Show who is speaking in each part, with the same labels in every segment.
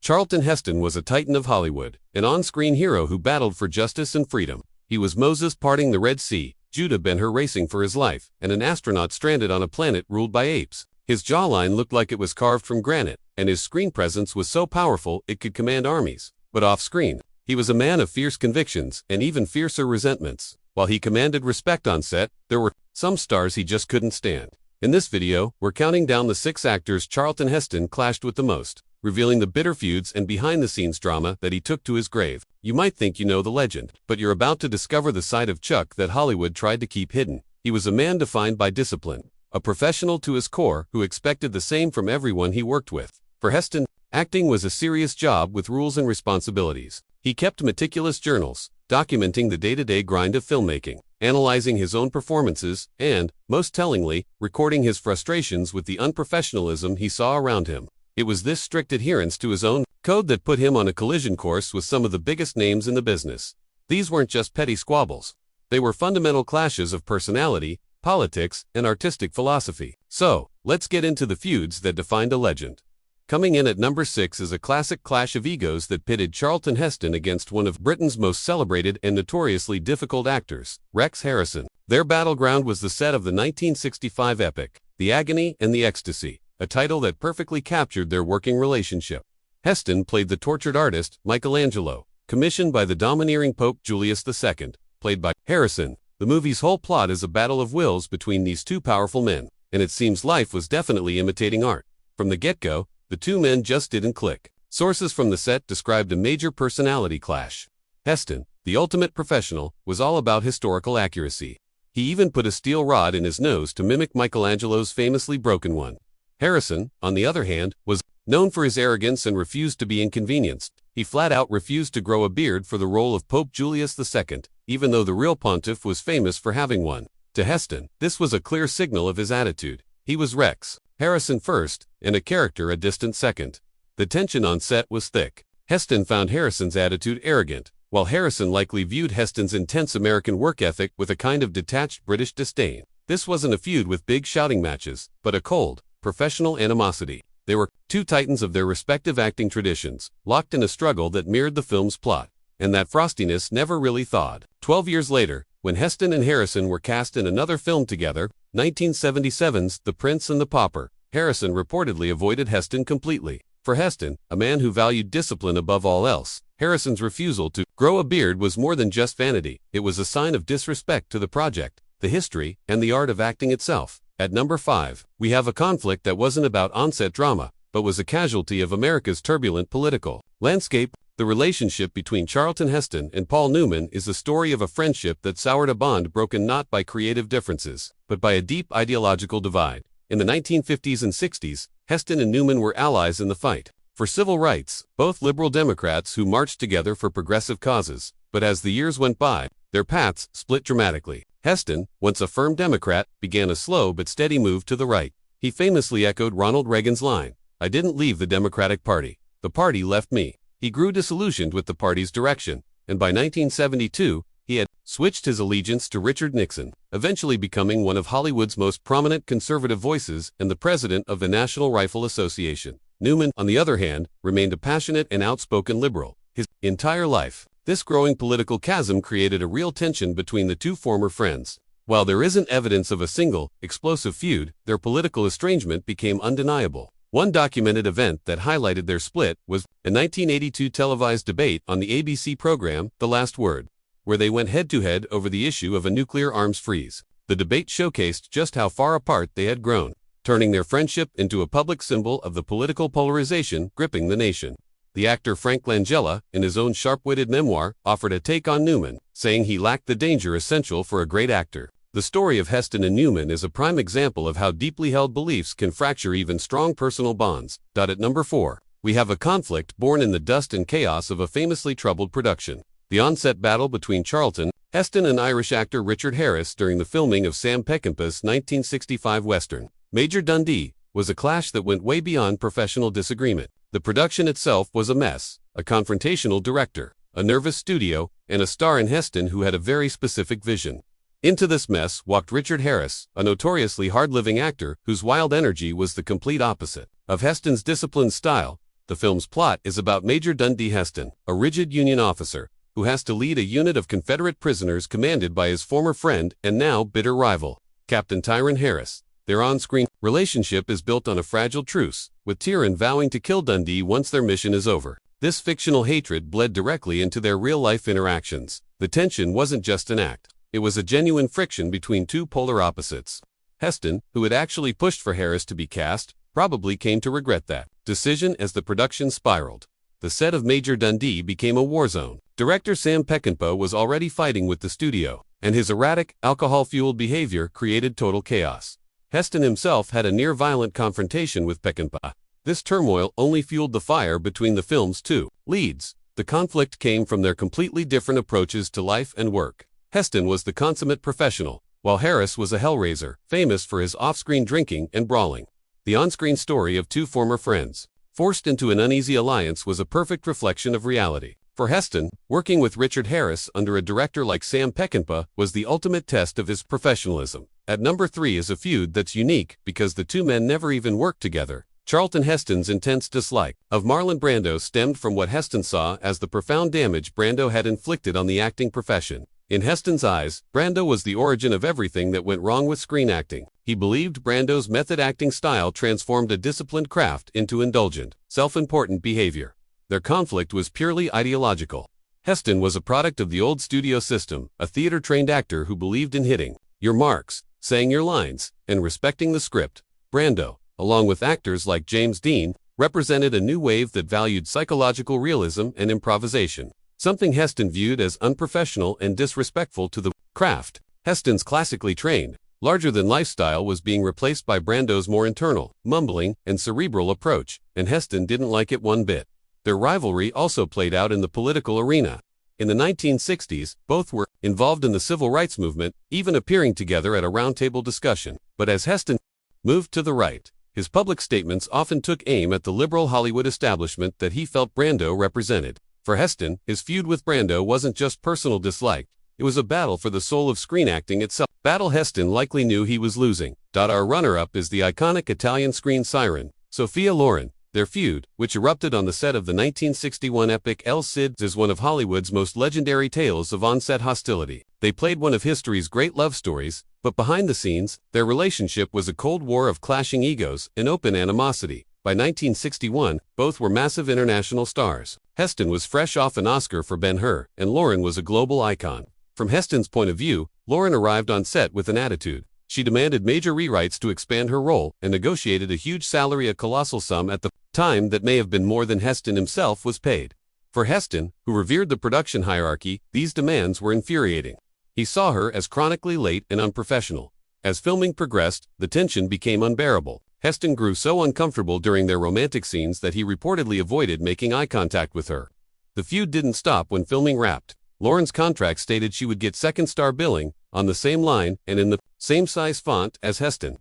Speaker 1: Charlton Heston was a titan of Hollywood, an on-screen hero who battled for justice and freedom. He was Moses parting the Red Sea, Judah ben-hur racing for his life, and an astronaut stranded on a planet ruled by apes. His jawline looked like it was carved from granite, and his screen presence was so powerful it could command armies. But off-screen, he was a man of fierce convictions and even fiercer resentments. While he commanded respect on set, there were some stars he just couldn't stand. In this video, we're counting down the 6 actors Charlton Heston clashed with the most, revealing the bitter feuds and behind-the-scenes drama that he took to his grave. You might think you know the legend, but you're about to discover the side of Chuck that Hollywood tried to keep hidden. He was a man defined by discipline, a professional to his core who expected the same from everyone he worked with. For Heston, acting was a serious job with rules and responsibilities. He kept meticulous journals, documenting the day-to-day grind of filmmaking, analyzing his own performances, and, most tellingly, recording his frustrations with the unprofessionalism he saw around him. It was this strict adherence to his own code that put him on a collision course with some of the biggest names in the business. These weren't just petty squabbles. They were fundamental clashes of personality, politics, and artistic philosophy. So, let's get into the feuds that defined a legend. Coming in at number 6 is a classic clash of egos that pitted Charlton Heston against one of Britain's most celebrated and notoriously difficult actors, Rex Harrison. Their battleground was the set of the 1965 epic, The Agony and the Ecstasy, a title that perfectly captured their working relationship. Heston played the tortured artist, Michelangelo, commissioned by the domineering Pope Julius II, played by Harrison. The movie's whole plot is a battle of wills between these two powerful men, and it seems life was definitely imitating art. From the get-go, the two men just didn't click. Sources from the set described a major personality clash. Heston, the ultimate professional, was all about historical accuracy. He even put a steel rod in his nose to mimic Michelangelo's famously broken one. Harrison, on the other hand, was known for his arrogance and refused to be inconvenienced. He flat-out refused to grow a beard for the role of Pope Julius II, even though the real pontiff was famous for having one. To Heston, this was a clear signal of his attitude. He was Rex Harrison first, and a character a distant second. The tension on set was thick. Heston found Harrison's attitude arrogant, while Harrison likely viewed Heston's intense American work ethic with a kind of detached British disdain. This wasn't a feud with big shouting matches, but a cold, professional animosity. They were two titans of their respective acting traditions, locked in a struggle that mirrored the film's plot, and that frostiness never really thawed. 12 years later, when Heston and Harrison were cast in another film together, 1977's The Prince and the Pauper, Harrison reportedly avoided Heston completely. For Heston, a man who valued discipline above all else, Harrison's refusal to grow a beard was more than just vanity. It was a sign of disrespect to the project, the history, and the art of acting itself. At number 5, we have a conflict that wasn't about on-set drama, but was a casualty of America's turbulent political landscape. The relationship between Charlton Heston and Paul Newman is the story of a friendship that soured a bond broken not by creative differences, but by a deep ideological divide. In the 1950s and 60s, Heston and Newman were allies in the fight for civil rights, both liberal Democrats who marched together for progressive causes. But as the years went by, their paths split dramatically. Heston, once a firm Democrat, began a slow but steady move to the right. He famously echoed Ronald Reagan's line, "I didn't leave the Democratic Party. The party left me." He grew disillusioned with the party's direction, and by 1972, he had switched his allegiance to Richard Nixon, eventually becoming one of Hollywood's most prominent conservative voices and the president of the National Rifle Association. Newman, on the other hand, remained a passionate and outspoken liberal his entire life. This growing political chasm created a real tension between the two former friends. While there isn't evidence of a single, explosive feud, their political estrangement became undeniable. One documented event that highlighted their split was a 1982 televised debate on the ABC program, The Last Word, where they went head-to-head over the issue of a nuclear arms freeze. The debate showcased just how far apart they had grown, turning their friendship into a public symbol of the political polarization gripping the nation. The actor Frank Langella, in his own sharp-witted memoir, offered a take on Newman, saying he lacked the danger essential for a great actor. The story of Heston and Newman is a prime example of how deeply held beliefs can fracture even strong personal bonds. At number 4, we have a conflict born in the dust and chaos of a famously troubled production. The on-set battle between Charlton Heston and Irish actor Richard Harris during the filming of Sam Peckinpah's 1965 Western, Major Dundee, was a clash that went way beyond professional disagreement. The production itself was a mess, a confrontational director, a nervous studio, and a star in Heston who had a very specific vision. Into this mess walked Richard Harris, a notoriously hard-living actor whose wild energy was the complete opposite of Heston's disciplined style. The film's plot is about Major Dundee Heston, a rigid Union officer, who has to lead a unit of Confederate prisoners commanded by his former friend and now bitter rival, Captain Tyrone Harris. Their on-screen relationship is built on a fragile truce, with Tyrone vowing to kill Dundee once their mission is over. This fictional hatred bled directly into their real-life interactions. The tension wasn't just an act. It was a genuine friction between two polar opposites. Heston, who had actually pushed for Harris to be cast, probably came to regret that decision as the production spiraled. The set of Major Dundee became a war zone. Director Sam Peckinpah was already fighting with the studio, and his erratic, alcohol-fueled behavior created total chaos. Heston himself had a near-violent confrontation with Peckinpah. This turmoil only fueled the fire between the film's two leads. The conflict came from their completely different approaches to life and work. Heston was the consummate professional, while Harris was a hellraiser, famous for his off-screen drinking and brawling. The on-screen story of two former friends, forced into an uneasy alliance, was a perfect reflection of reality. For Heston, working with Richard Harris under a director like Sam Peckinpah was the ultimate test of his professionalism. At number 3 is a feud that's unique because the two men never even worked together. Charlton Heston's intense dislike of Marlon Brando stemmed from what Heston saw as the profound damage Brando had inflicted on the acting profession. In Heston's eyes, Brando was the origin of everything that went wrong with screen acting. He believed Brando's method acting style transformed a disciplined craft into indulgent, self-important behavior. Their conflict was purely ideological. Heston was a product of the old studio system, a theater-trained actor who believed in hitting your marks, saying your lines, and respecting the script. Brando, along with actors like James Dean, represented a new wave that valued psychological realism and improvisation, something Heston viewed as unprofessional and disrespectful to the craft. Heston's classically trained, larger-than-life style was being replaced by Brando's more internal, mumbling, and cerebral approach, and Heston didn't like it one bit. Their rivalry also played out in the political arena. In the 1960s, both were involved in the civil rights movement, even appearing together at a roundtable discussion. But as Heston moved to the right, his public statements often took aim at the liberal Hollywood establishment that he felt Brando represented. For Heston, his feud with Brando wasn't just personal dislike, it was a battle for the soul of screen acting itself. Battle Heston likely knew he was losing. Our runner-up is the iconic Italian screen siren, Sophia Loren. Their feud, which erupted on the set of the 1961 epic El Cid, is one of Hollywood's most legendary tales of on-set hostility. They played one of history's great love stories, but behind the scenes, their relationship was a cold war of clashing egos and open animosity. By 1961, both were massive international stars. Heston was fresh off an Oscar for Ben-Hur, and Loren was a global icon. From Heston's point of view, Loren arrived on set with an attitude. She demanded major rewrites to expand her role and negotiated a huge salary, a colossal sum at the time that may have been more than Heston himself was paid. For Heston, who revered the production hierarchy, these demands were infuriating. He saw her as chronically late and unprofessional. As filming progressed, the tension became unbearable. Heston grew so uncomfortable during their romantic scenes that he reportedly avoided making eye contact with her. The feud didn't stop when filming wrapped. Loren's contract stated she would get second star billing, on the same line and in the same size font as Heston.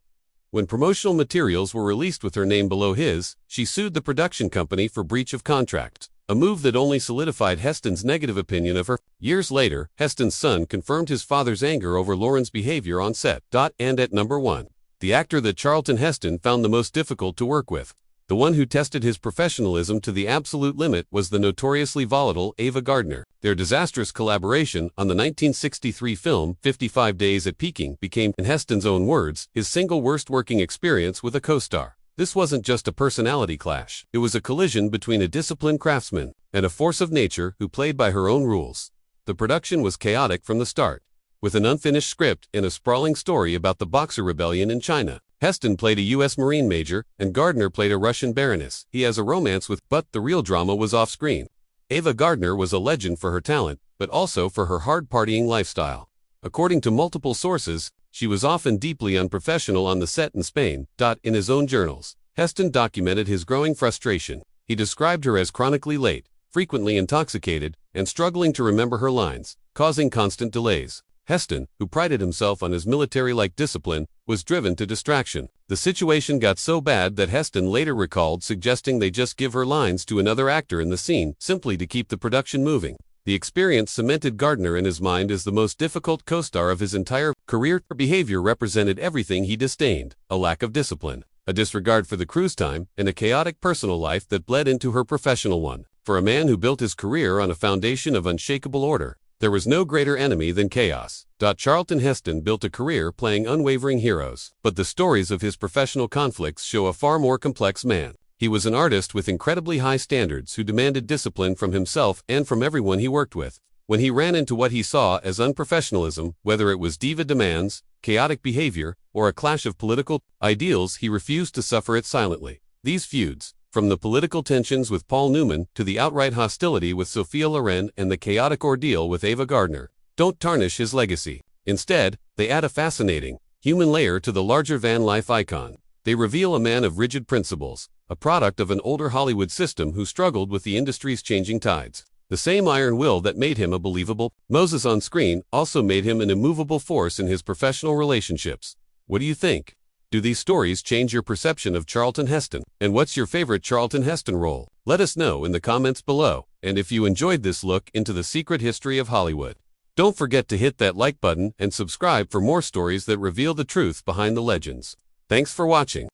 Speaker 1: When promotional materials were released with her name below his, she sued the production company for breach of contract, a move that only solidified Heston's negative opinion of her. Years later, Heston's son confirmed his father's anger over Loren's behavior on set. And at number 1, the actor that Charlton Heston found the most difficult to work with. The one who tested his professionalism to the absolute limit was the notoriously volatile Ava Gardner. Their disastrous collaboration on the 1963 film 55 Days at Peking became, in Heston's own words, his single worst working experience with a co-star. This wasn't just a personality clash. It was a collision between a disciplined craftsman and a force of nature who played by her own rules. The production was chaotic from the start, with an unfinished script and a sprawling story about the Boxer Rebellion in China. Heston played a U.S. Marine major, and Gardner played a Russian baroness he has a romance with, but the real drama was off-screen. Ava Gardner was a legend for her talent, but also for her hard-partying lifestyle. According to multiple sources, she was often deeply unprofessional on the set in Spain. In his own journals, Heston documented his growing frustration. He described her as chronically late, frequently intoxicated, and struggling to remember her lines, causing constant delays. Heston, who prided himself on his military-like discipline, was driven to distraction. The situation got so bad that Heston later recalled suggesting they just give her lines to another actor in the scene, simply to keep the production moving. The experience cemented Gardner in his mind as the most difficult co-star of his entire career. Her behavior represented everything he disdained: a lack of discipline, a disregard for the cruise time, and a chaotic personal life that bled into her professional one. For a man who built his career on a foundation of unshakable order, there was no greater enemy than chaos. Charlton Heston built a career playing unwavering heroes, but the stories of his professional conflicts show a far more complex man. He was an artist with incredibly high standards who demanded discipline from himself and from everyone he worked with. When he ran into what he saw as unprofessionalism, whether it was diva demands, chaotic behavior, or a clash of political ideals, he refused to suffer it silently. These feuds, from the political tensions with Paul Newman to the outright hostility with Sophia Loren and the chaotic ordeal with Ava Gardner, don't tarnish his legacy. Instead, they add a fascinating, human layer to the larger van life icon. They reveal a man of rigid principles, a product of an older Hollywood system who struggled with the industry's changing tides. The same iron will that made him a believable Moses on screen also made him an immovable force in his professional relationships. What do you think? Do these stories change your perception of Charlton Heston? And what's your favorite Charlton Heston role? Let us know in the comments below. And if you enjoyed this look into the secret history of Hollywood, don't forget to hit that like button and subscribe for more stories that reveal the truth behind the legends. Thanks for watching.